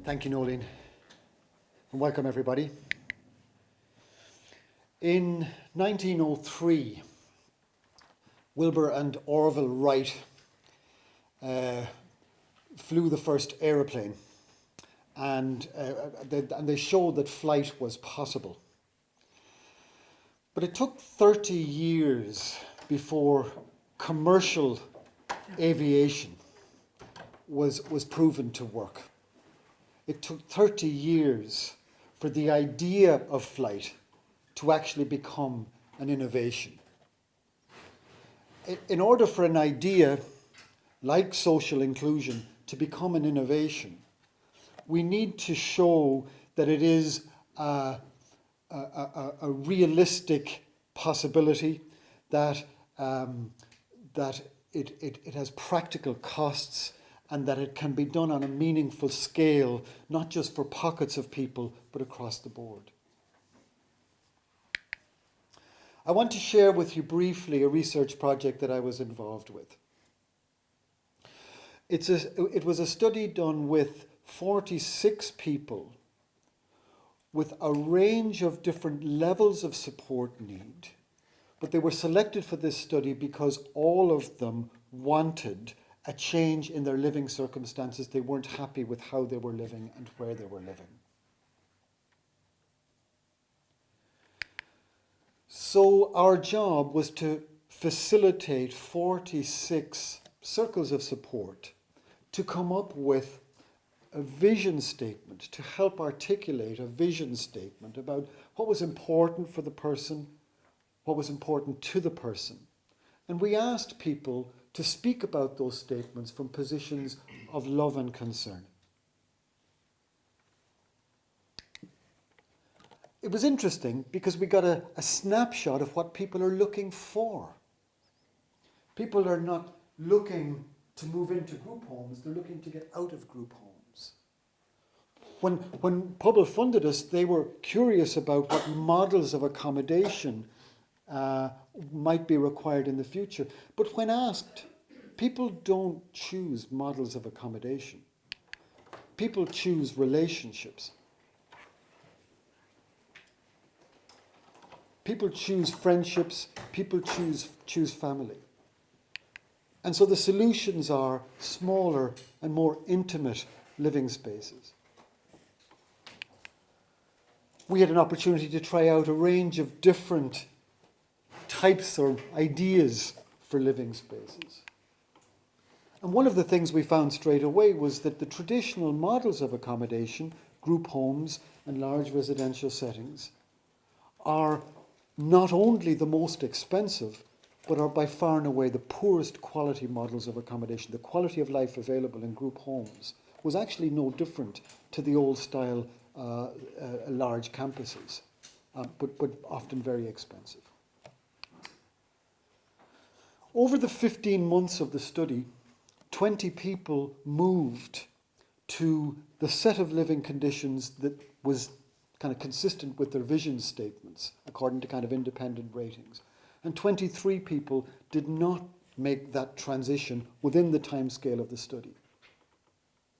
Thank you, Nolene, and welcome everybody. In 1903, Wilbur and Orville Wright flew the first aeroplane, and they showed that flight was possible. But it took 30 years before commercial aviation was proven to work. It took 30 years for the idea of flight to actually become an innovation. In order for an idea like social inclusion to become an innovation, we need to show that it is a realistic possibility, that it has practical costs, and that it can be done on a meaningful scale, not just for pockets of people, but across the board. I want to share with you briefly a research project that I was involved with. It was a study done with 46 people with a range of different levels of support need, but they were selected for this study because all of them wanted a change in their living circumstances. They weren't happy with how they were living and where they were living. So our job was to facilitate 46 circles of support to come up with a vision statement, to help articulate a vision statement about what was important for the person, what was important to the person. And we asked people to speak about those statements from positions of love and concern. It was interesting because we got a snapshot of what people are looking for. People are not looking to move into group homes, they're looking to get out of group homes. When Pobble funded us, they were curious about what models of accommodation might be required in the future. But when asked, people don't choose models of accommodation. People choose relationships. People choose friendships. People choose family. And so the solutions are smaller and more intimate living spaces. We had an opportunity to try out a range of different types or ideas for living spaces. And one of the things we found straight away was that the traditional models of accommodation, group homes and large residential settings, are not only the most expensive, but are by far and away the poorest quality models of accommodation. The quality of life available in group homes was actually no different to the old style large campuses, but often very expensive. Over the 15 months of the study, 20 people moved to the set of living conditions that was kind of consistent with their vision statements, according to kind of independent ratings. And 23 people did not make that transition within the time scale of the study.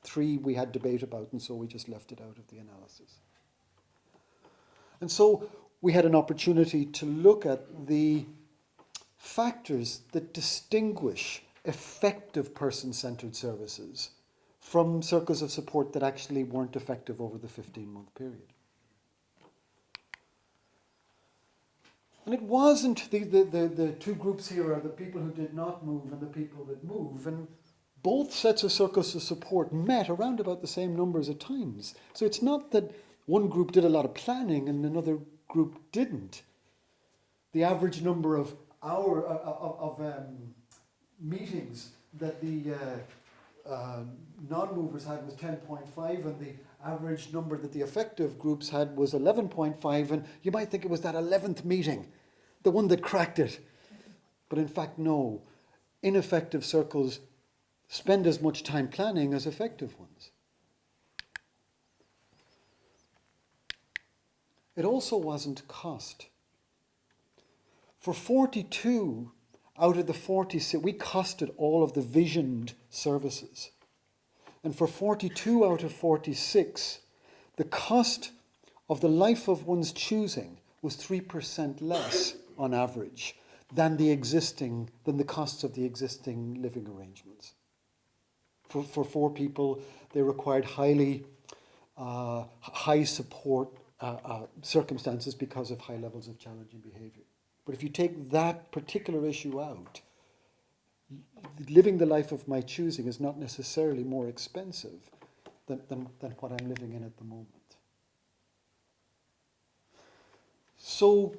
3 we had debate about, and so we just left it out of the analysis. And so we had an opportunity to look at the factors that distinguish effective person-centered services from circles of support that actually weren't effective over the 15-month period. And it wasn't the two groups here are the people who did not move and the people that move. And both sets of circles of support met around about the same numbers of times. So it's not that one group did a lot of planning and another group didn't. The average number of meetings that the non-movers had was 10.5, and the average number that the effective groups had was 11.5, and you might think it was that 11th meeting, the one that cracked it. But in fact, no. Ineffective circles spend as much time planning as effective ones. It also wasn't cost. For 42 out of the 46, we costed all of the visioned services. And for 42 out of 46, the cost of the life of one's choosing was 3% less on average than the costs of the existing living arrangements. For 4 people, they required high support circumstances because of high levels of challenging behavior. But if you take that particular issue out, living the life of my choosing is not necessarily more expensive than what I'm living in at the moment. So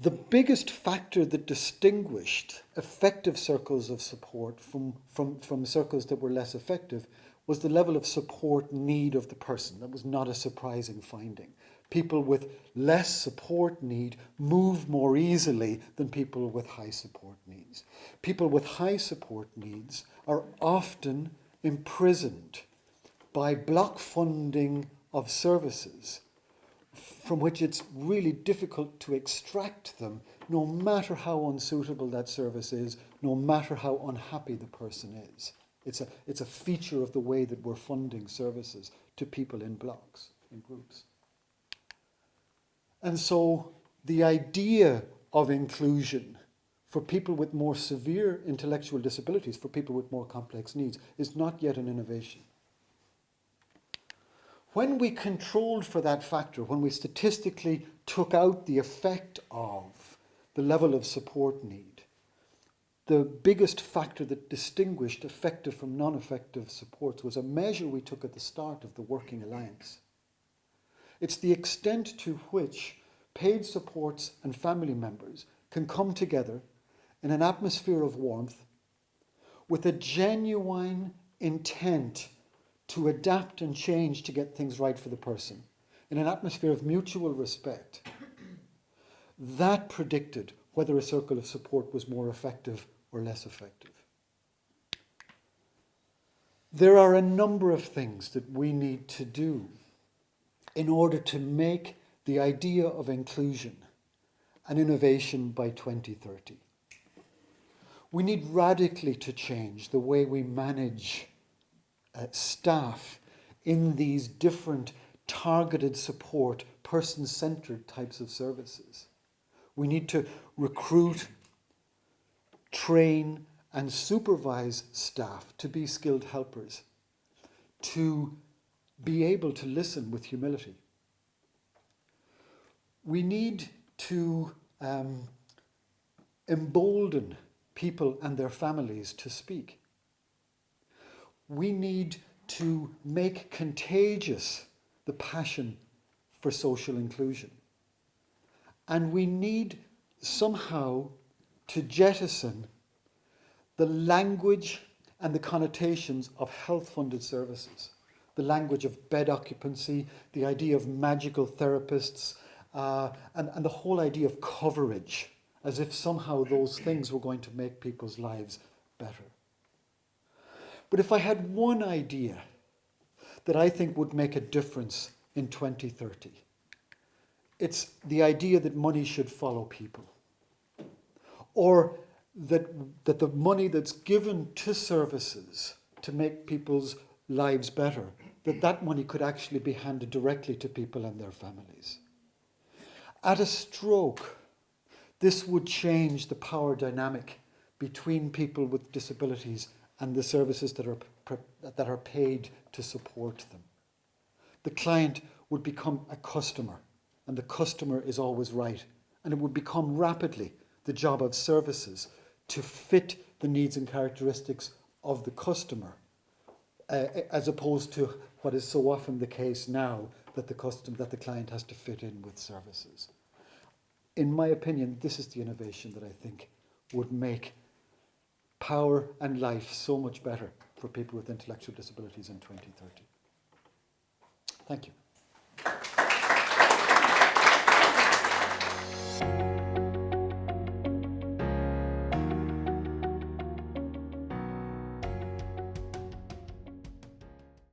the biggest factor that distinguished effective circles of support from circles that were less effective was the level of support need of the person. That was not a surprising finding. People with less support need move more easily than people with high support needs. People with high support needs are often imprisoned by block funding of services from which it's really difficult to extract them, no matter how unsuitable that service is, no matter how unhappy the person is. It's a feature of the way that we're funding services to people in blocks, in groups. And so the idea of inclusion for people with more severe intellectual disabilities, for people with more complex needs, is not yet an innovation. When we controlled for that factor, when we statistically took out the effect of the level of support need, the biggest factor that distinguished effective from non-effective supports was a measure we took at the start of the Working Alliance. It's the extent to which paid supports and family members can come together in an atmosphere of warmth with a genuine intent to adapt and change to get things right for the person, in an atmosphere of mutual respect. That predicted whether a circle of support was more effective or less effective. There are a number of things that we need to do in order to make the idea of inclusion an innovation by 2030. We need radically to change the way we manage staff in these different targeted support, person-centered types of services. We need to recruit, train, and supervise staff to be skilled helpers, to be able to listen with humility. We need to embolden people and their families to speak. We need to make contagious the passion for social inclusion. And we need somehow to jettison the language and the connotations of health-funded services. The language of bed occupancy, the idea of magical therapists, and the whole idea of coverage, as if somehow those things were going to make people's lives better. But if I had one idea that I think would make a difference in 2030, it's the idea that money should follow people. Or that the money that's given to services to make people's lives better, that money could actually be handed directly to people and their families. At a stroke, this would change the power dynamic between people with disabilities and the services that are paid to support them. The client would become a customer, and the customer is always right. And it would become rapidly the job of services to fit the needs and characteristics of the customer, as opposed to what is so often the case now, that the client has to fit in with services. In my opinion, this is the innovation that I think would make power and life so much better for people with intellectual disabilities in 2030. Thank you.